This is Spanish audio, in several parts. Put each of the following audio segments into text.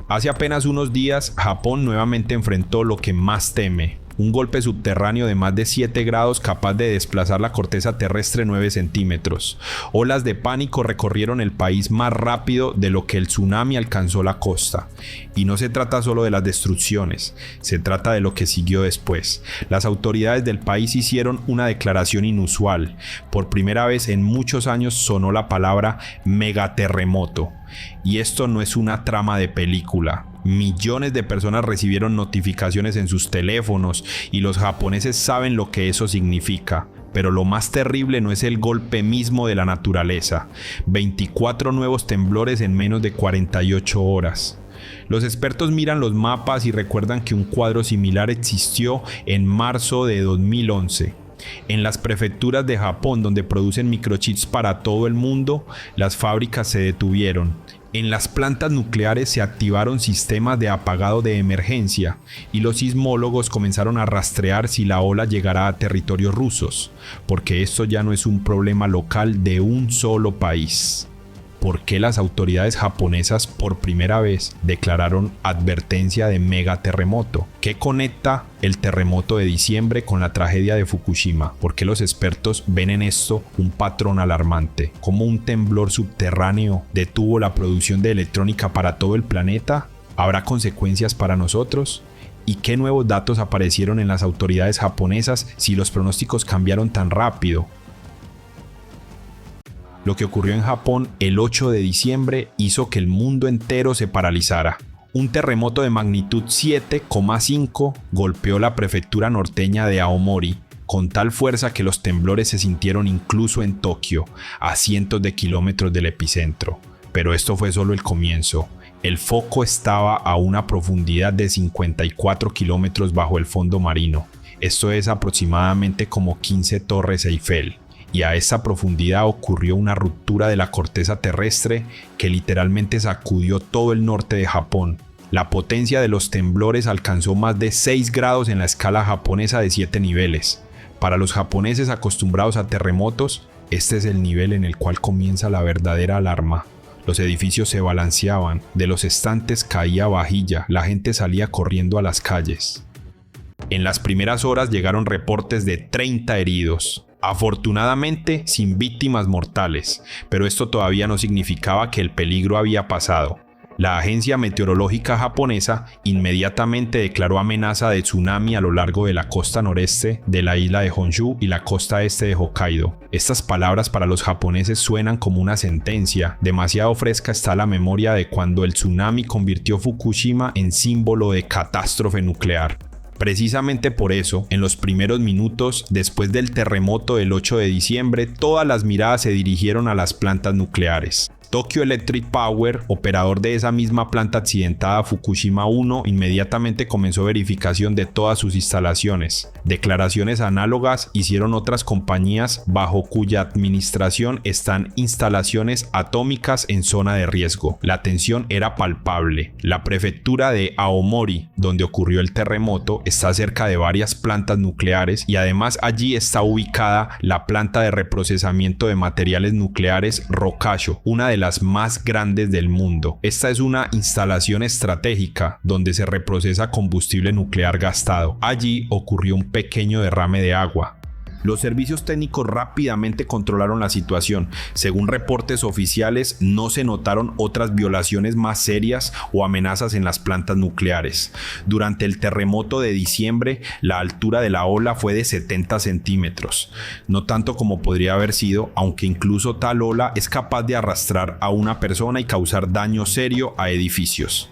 Hace apenas unos días, Japón nuevamente enfrentó lo que más teme: un golpe subterráneo de más de 7 grados capaz de desplazar la corteza terrestre 9 centímetros. Olas de pánico recorrieron el país más rápido de lo que el tsunami alcanzó la costa. Y no se trata solo de las destrucciones, se trata de lo que siguió después. Las autoridades del país hicieron una declaración inusual. Por primera vez en muchos años sonó la palabra megaterremoto. Y esto no es una trama de película. Millones de personas recibieron notificaciones en sus teléfonos y los japoneses saben lo que eso significa. Pero lo más terrible no es el golpe mismo de la naturaleza. 24 nuevos temblores en menos de 48 horas. Los expertos miran los mapas y recuerdan que un cuadro similar existió en marzo de 2011. En las prefecturas de Japón, donde producen microchips para todo el mundo, las fábricas se detuvieron. En las plantas nucleares se activaron sistemas de apagado de emergencia y los sismólogos comenzaron a rastrear si la ola llegará a territorios rusos, porque esto ya no es un problema local de un solo país. ¿Por qué las autoridades japonesas por primera vez declararon advertencia de megaterremoto? ¿Qué conecta el terremoto de diciembre con la tragedia de Fukushima? ¿Por qué los expertos ven en esto un patrón alarmante? ¿Cómo un temblor subterráneo detuvo la producción de electrónica para todo el planeta? ¿Habrá consecuencias para nosotros? ¿Y qué nuevos datos aparecieron en las autoridades japonesas si los pronósticos cambiaron tan rápido? Lo que ocurrió en Japón el 8 de diciembre hizo que el mundo entero se paralizara. Un terremoto de magnitud 7,5 golpeó la prefectura norteña de Aomori con tal fuerza que los temblores se sintieron incluso en Tokio, a cientos de kilómetros del epicentro. Pero esto fue solo el comienzo. El foco estaba a una profundidad de 54 kilómetros bajo el fondo marino. Esto es aproximadamente como 15 torres Eiffel. Y a esa profundidad ocurrió una ruptura de la corteza terrestre que literalmente sacudió todo el norte de Japón. La potencia de los temblores alcanzó más de 6 grados en la escala japonesa de 7 niveles. Para los japoneses acostumbrados a terremotos, este es el nivel en el cual comienza la verdadera alarma. Los edificios se balanceaban, de los estantes caía vajilla, la gente salía corriendo a las calles. En las primeras horas llegaron reportes de 30 heridos. Afortunadamente sin víctimas mortales, pero esto todavía no significaba que el peligro había pasado. La agencia meteorológica japonesa inmediatamente declaró amenaza de tsunami a lo largo de la costa noreste de la isla de Honshu y la costa este de Hokkaido. Estas palabras para los japoneses suenan como una sentencia. Demasiado fresca está la memoria de cuando el tsunami convirtió Fukushima en símbolo de catástrofe nuclear. Precisamente por eso, en los primeros minutos después del terremoto del 8 de diciembre, todas las miradas se dirigieron a las plantas nucleares. Tokyo Electric Power, operador de esa misma planta accidentada Fukushima 1, inmediatamente comenzó verificación de todas sus instalaciones. Declaraciones análogas hicieron otras compañías bajo cuya administración están instalaciones atómicas en zona de riesgo. La tensión era palpable. La prefectura de Aomori, donde ocurrió el terremoto, está cerca de varias plantas nucleares y además allí está ubicada la planta de reprocesamiento de materiales nucleares Rokasho, una de las más grandes del mundo. Esta es una instalación estratégica donde se reprocesa combustible nuclear gastado. Allí ocurrió un pequeño derrame de agua. Los servicios técnicos rápidamente controlaron la situación. Según reportes oficiales, no se notaron otras violaciones más serias o amenazas en las plantas nucleares. Durante el terremoto de diciembre, la altura de la ola fue de 70 centímetros. No tanto como podría haber sido, aunque incluso tal ola es capaz de arrastrar a una persona y causar daño serio a edificios.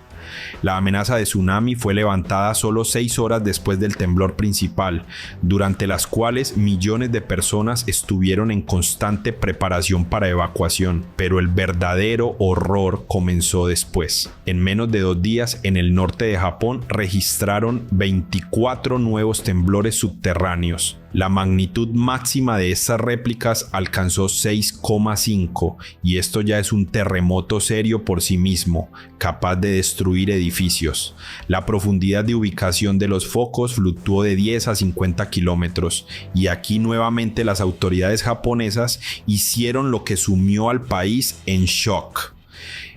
La amenaza de tsunami fue levantada solo 6 horas después del temblor principal, durante las cuales millones de personas estuvieron en constante preparación para evacuación, pero el verdadero horror comenzó después. En menos de 2 días, en el norte de Japón registraron 24 nuevos temblores subterráneos. La magnitud máxima de estas réplicas alcanzó 6,5 y esto ya es un terremoto serio por sí mismo, capaz de destruir edificios. La profundidad de ubicación de los focos fluctuó de 10 a 50 kilómetros y aquí nuevamente las autoridades japonesas hicieron lo que sumió al país en shock.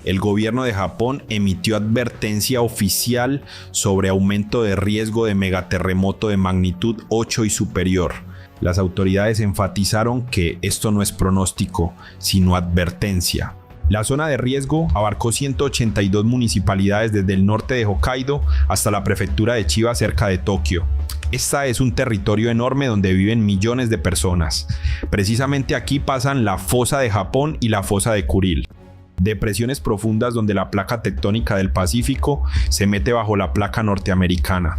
el gobierno de Japón emitió advertencia oficial sobre aumento de riesgo de megaterremoto de magnitud 8 y superior. Las autoridades enfatizaron que esto no es pronóstico, sino advertencia. La zona de riesgo abarcó 182 municipalidades desde el norte de Hokkaido hasta la prefectura de Chiba cerca de Tokio. Esta es un territorio enorme donde viven millones de personas. Precisamente aquí pasan la fosa de Japón y la fosa de Kuril. Depresiones profundas donde la placa tectónica del Pacífico se mete bajo la placa norteamericana.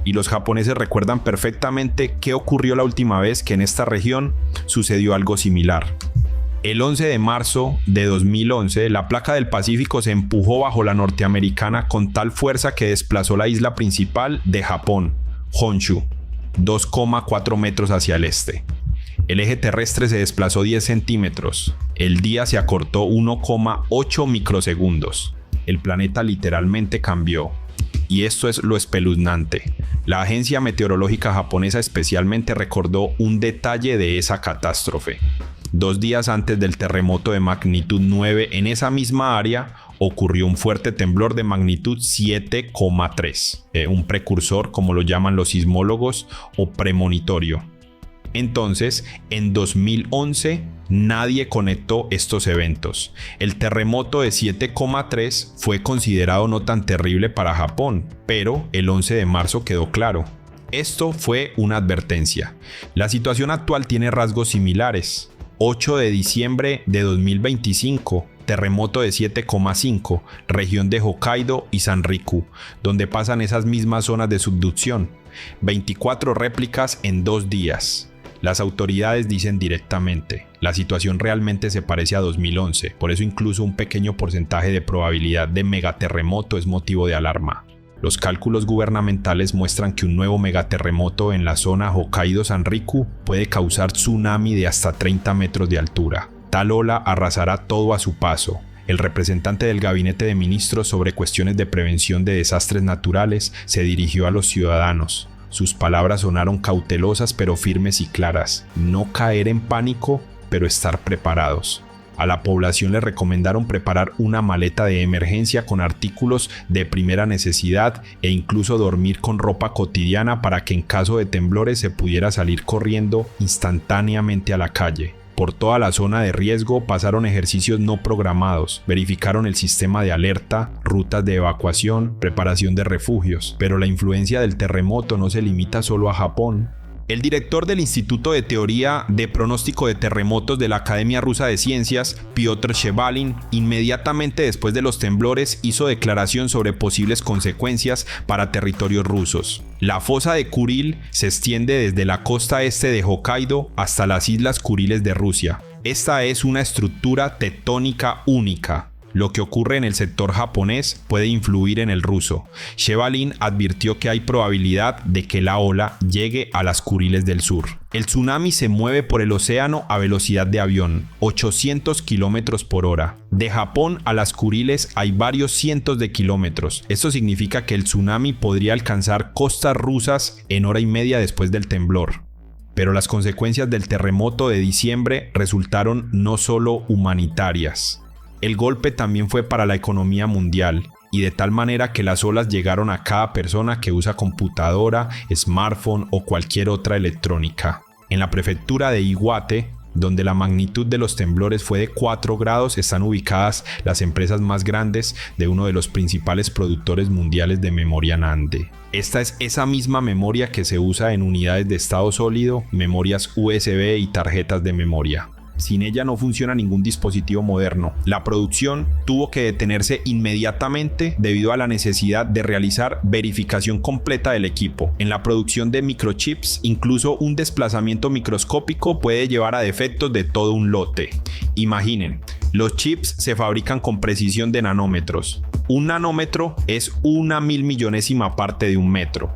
Y los japoneses recuerdan perfectamente qué ocurrió la última vez que en esta región sucedió algo similar. El 11 de marzo de 2011, la placa del Pacífico se empujó bajo la norteamericana con tal fuerza que desplazó la isla principal de Japón, Honshu, 2,4 metros hacia el este. El eje terrestre se desplazó 10 centímetros. El día se acortó 1,8 microsegundos. El planeta literalmente cambió. Y esto es lo espeluznante. La agencia meteorológica japonesa especialmente recordó un detalle de esa catástrofe. 2 días antes del terremoto de magnitud 9 en esa misma área, ocurrió un fuerte temblor de magnitud 7,3, un precursor, como lo llaman los sismólogos, o premonitorio. Entonces, en 2011, nadie conectó estos eventos. El terremoto de 7,3 fue considerado no tan terrible para Japón, pero el 11 de marzo quedó claro. Esto fue una advertencia. La situación actual tiene rasgos similares. 8 de diciembre de 2025, terremoto de 7,5, región de Hokkaido y Sanriku, donde pasan esas mismas zonas de subducción. 24 réplicas en 2 días. Las autoridades dicen directamente, la situación realmente se parece a 2011, por eso incluso un pequeño porcentaje de probabilidad de megaterremoto es motivo de alarma. Los cálculos gubernamentales muestran que un nuevo megaterremoto en la zona Hokkaido-Sanriku puede causar tsunami de hasta 30 metros de altura. Tal ola arrasará todo a su paso. El representante del Gabinete de Ministros sobre cuestiones de prevención de desastres naturales se dirigió a los ciudadanos. Sus palabras sonaron cautelosas pero firmes y claras. No caer en pánico, pero estar preparados. A la población le recomendaron preparar una maleta de emergencia con artículos de primera necesidad e incluso dormir con ropa cotidiana para que en caso de temblores se pudiera salir corriendo instantáneamente a la calle. Por toda la zona de riesgo pasaron ejercicios no programados, verificaron el sistema de alerta, rutas de evacuación, preparación de refugios, pero la influencia del terremoto no se limita solo a Japón. El director del Instituto de Teoría de Pronóstico de Terremotos de la Academia Rusa de Ciencias, Piotr Shevalin, inmediatamente después de los temblores hizo declaración sobre posibles consecuencias para territorios rusos. La fosa de Kuril se extiende desde la costa este de Hokkaido hasta las islas Kuriles de Rusia. Esta es una estructura tectónica única. Lo que ocurre en el sector japonés puede influir en el ruso. Shevalin advirtió que hay probabilidad de que la ola llegue a las Kuriles del sur. El tsunami se mueve por el océano a velocidad de avión, 800 km por hora. De Japón a las Kuriles hay varios cientos de kilómetros. Esto significa que el tsunami podría alcanzar costas rusas en hora y media después del temblor. Pero las consecuencias del terremoto de diciembre resultaron no solo humanitarias. El golpe también fue para la economía mundial, y de tal manera que las olas llegaron a cada persona que usa computadora, smartphone o cualquier otra electrónica. En la prefectura de Iwate, donde la magnitud de los temblores fue de 4 grados, están ubicadas las empresas más grandes de uno de los principales productores mundiales de memoria NAND. Esta es esa misma memoria que se usa en unidades de estado sólido, memorias USB y tarjetas de memoria. Sin ella no funciona ningún dispositivo moderno. La producción tuvo que detenerse inmediatamente debido a la necesidad de realizar verificación completa del equipo. En la producción de microchips, incluso un desplazamiento microscópico puede llevar a defectos de todo un lote. Imaginen, los chips se fabrican con precisión de nanómetros. Un nanómetro es 1.000 millonésima parte de un metro.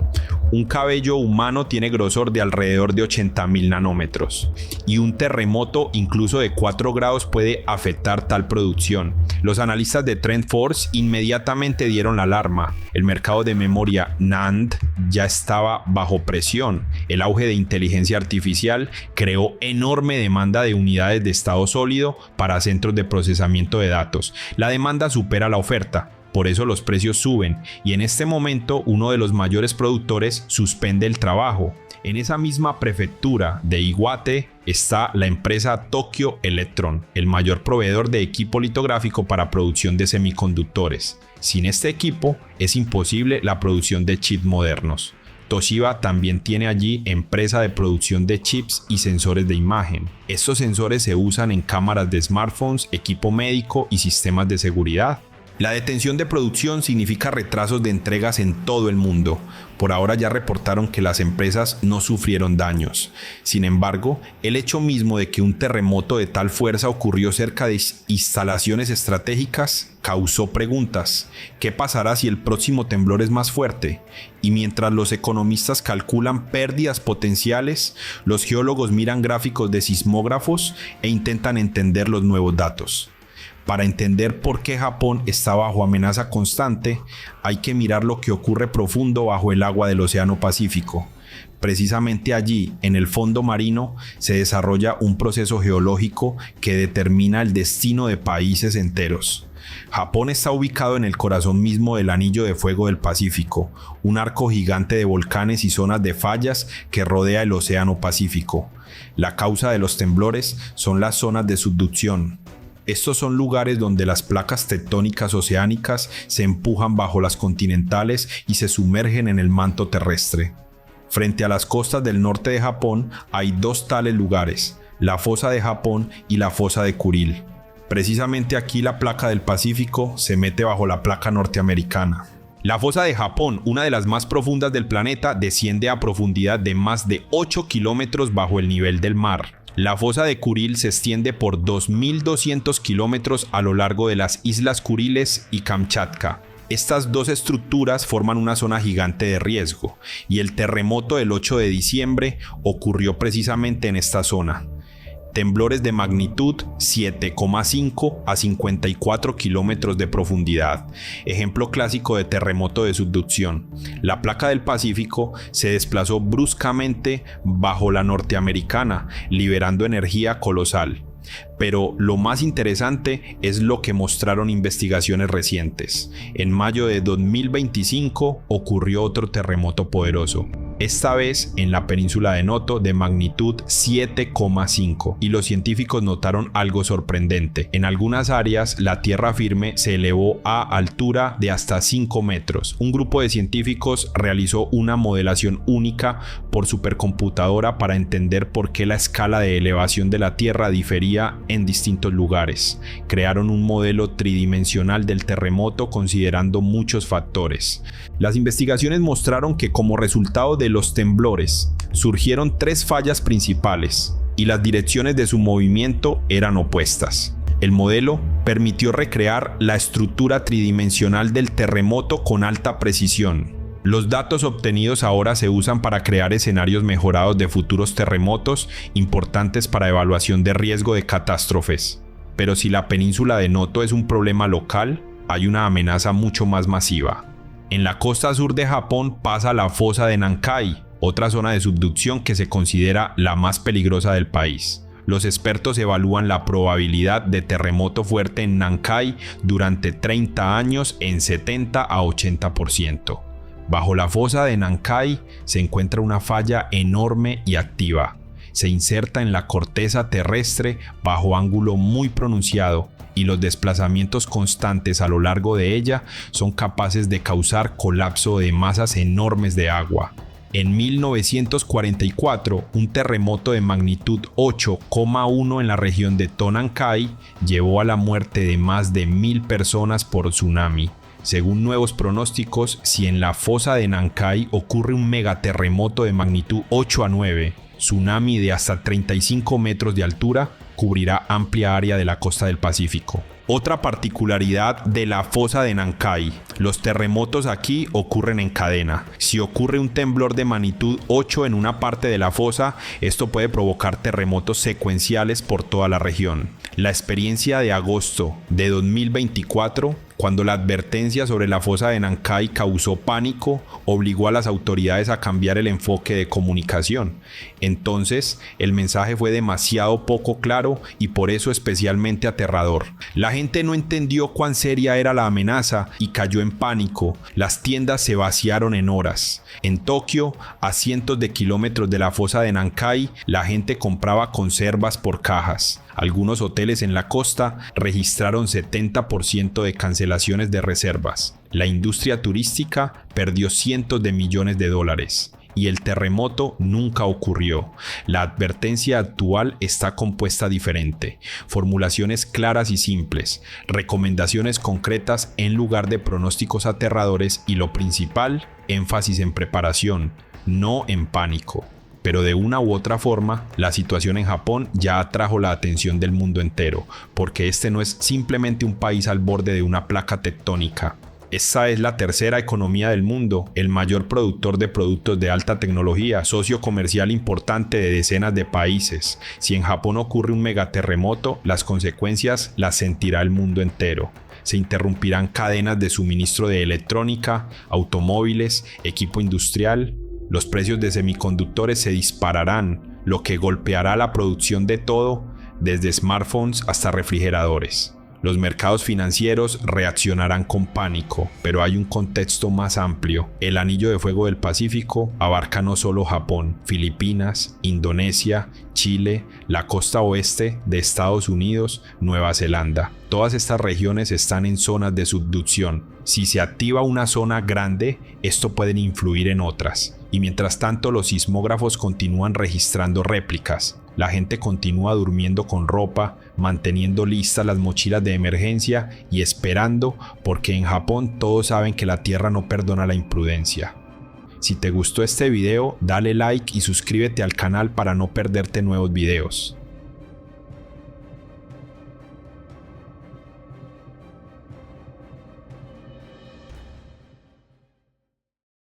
Un cabello humano tiene grosor de alrededor de 80.000 nanómetros y un terremoto incluso de 4 grados puede afectar tal producción. Los analistas de TrendForce inmediatamente dieron la alarma. El mercado de memoria NAND ya estaba bajo presión. El auge de inteligencia artificial creó enorme demanda de unidades de estado sólido para centros de procesamiento de datos. La demanda supera la oferta. Por eso los precios suben y en este momento uno de los mayores productores suspende el trabajo. En esa misma prefectura de Iwate está la empresa Tokyo Electron, el mayor proveedor de equipo litográfico para producción de semiconductores. Sin este equipo es imposible la producción de chips modernos. Toshiba también tiene allí empresa de producción de chips y sensores de imagen. Estos sensores se usan en cámaras de smartphones, equipo médico y sistemas de seguridad. La detención de producción significa retrasos de entregas en todo el mundo. Por ahora ya reportaron que las empresas no sufrieron daños. Sin embargo, el hecho mismo de que un terremoto de tal fuerza ocurrió cerca de instalaciones estratégicas causó preguntas. ¿Qué pasará si el próximo temblor es más fuerte? Y mientras los economistas calculan pérdidas potenciales, los geólogos miran gráficos de sismógrafos e intentan entender los nuevos datos. Para entender por qué Japón está bajo amenaza constante, hay que mirar lo que ocurre profundo bajo el agua del Océano Pacífico. Precisamente allí, en el fondo marino, se desarrolla un proceso geológico que determina el destino de países enteros. Japón está ubicado en el corazón mismo del Anillo de Fuego del Pacífico, un arco gigante de volcanes y zonas de fallas que rodea el Océano Pacífico. La causa de los temblores son las zonas de subducción. Estos son lugares donde las placas tectónicas oceánicas se empujan bajo las continentales y se sumergen en el manto terrestre. Frente a las costas del norte de Japón hay dos tales lugares, la fosa de Japón y la fosa de Kuril. Precisamente aquí la placa del Pacífico se mete bajo la placa norteamericana. La fosa de Japón, una de las más profundas del planeta, desciende a profundidad de más de 8 kilómetros bajo el nivel del mar. La fosa de Kuril se extiende por 2.200 kilómetros a lo largo de las Islas Kuriles y Kamchatka. Estas dos estructuras forman una zona gigante de riesgo, y el terremoto del 8 de diciembre ocurrió precisamente en esta zona. Temblores de magnitud 7,5 a 54 kilómetros de profundidad. Ejemplo clásico de terremoto de subducción. La placa del Pacífico se desplazó bruscamente bajo la norteamericana, liberando energía colosal. Pero lo más interesante es lo que mostraron investigaciones recientes. En mayo de 2025 ocurrió otro terremoto poderoso. Esta vez en la península de Noto de magnitud 7,5 y los científicos notaron algo sorprendente. En algunas áreas la tierra firme se elevó a altura de hasta 5 metros. Un grupo de científicos realizó una modelación única por supercomputadora para entender por qué la escala de elevación de la tierra difería en distintos lugares. Crearon un modelo tridimensional del terremoto considerando muchos factores. Las investigaciones mostraron que como resultado de los temblores surgieron 3 fallas principales y las direcciones de su movimiento eran opuestas. El modelo permitió recrear la estructura tridimensional del terremoto con alta precisión. Los datos obtenidos ahora se usan para crear escenarios mejorados de futuros terremotos importantes para evaluación de riesgo de catástrofes. Pero si la península de Noto es un problema local, hay una amenaza mucho más masiva. En la costa sur de Japón pasa la fosa de Nankai, otra zona de subducción que se considera la más peligrosa del país. Los expertos evalúan la probabilidad de terremoto fuerte en Nankai durante 30 años en 70 a 80%. Bajo la fosa de Nankai se encuentra una falla enorme y activa. Se inserta en la corteza terrestre bajo ángulo muy pronunciado y los desplazamientos constantes a lo largo de ella son capaces de causar colapso de masas enormes de agua. En 1944, un terremoto de magnitud 8,1 en la región de Tonankai llevó a la muerte de más de 1.000 personas por tsunami. Según nuevos pronósticos, si en la fosa de Nankai ocurre un megaterremoto de magnitud 8 a 9, tsunami de hasta 35 metros de altura cubrirá amplia área de la costa del Pacífico. Otra particularidad de la fosa de Nankai Los terremotos aquí ocurren en cadena. Si ocurre un temblor de magnitud 8 en una parte de la fosa, esto puede provocar terremotos secuenciales por toda la región. La experiencia de agosto de 2024, cuando la advertencia sobre la fosa de Nankai causó pánico, obligó a las autoridades a cambiar el enfoque de comunicación. Entonces, el mensaje fue demasiado poco claro y por eso especialmente aterrador. La gente no entendió cuán seria era la amenaza y cayó en pánico. Las tiendas se vaciaron en horas. En Tokio, a cientos de kilómetros de la fosa de Nankai, la gente compraba conservas por cajas. Algunos hoteles en la costa registraron 70% de cancelaciones de reservas. La industria turística perdió cientos de millones de dólares. Y el terremoto nunca ocurrió. La advertencia actual está compuesta diferente. Formulaciones claras y simples, recomendaciones concretas en lugar de pronósticos aterradores y lo principal, énfasis en preparación, no en pánico. Pero de una u otra forma, la situación en Japón ya atrajo la atención del mundo entero, porque este no es simplemente un país al borde de una placa tectónica. Esta es la tercera economía del mundo, el mayor productor de productos de alta tecnología, socio comercial importante de decenas de países. Si en Japón ocurre un megaterremoto, las consecuencias las sentirá el mundo entero. Se interrumpirán cadenas de suministro de electrónica, automóviles, equipo industrial. Los precios de semiconductores se dispararán, lo que golpeará la producción de todo, desde smartphones hasta refrigeradores. Los mercados financieros reaccionarán con pánico, pero hay un contexto más amplio. El Anillo de Fuego del Pacífico abarca no solo Japón, Filipinas, Indonesia, Chile, la costa oeste de Estados Unidos, Nueva Zelanda. Todas estas regiones están en zonas de subducción. Si se activa una zona grande, esto puede influir en otras. Y mientras tanto, los sismógrafos continúan registrando réplicas. La gente continúa durmiendo con ropa, manteniendo listas las mochilas de emergencia y esperando, porque en Japón todos saben que la tierra no perdona la imprudencia. Si te gustó este video, dale like y suscríbete al canal para no perderte nuevos videos.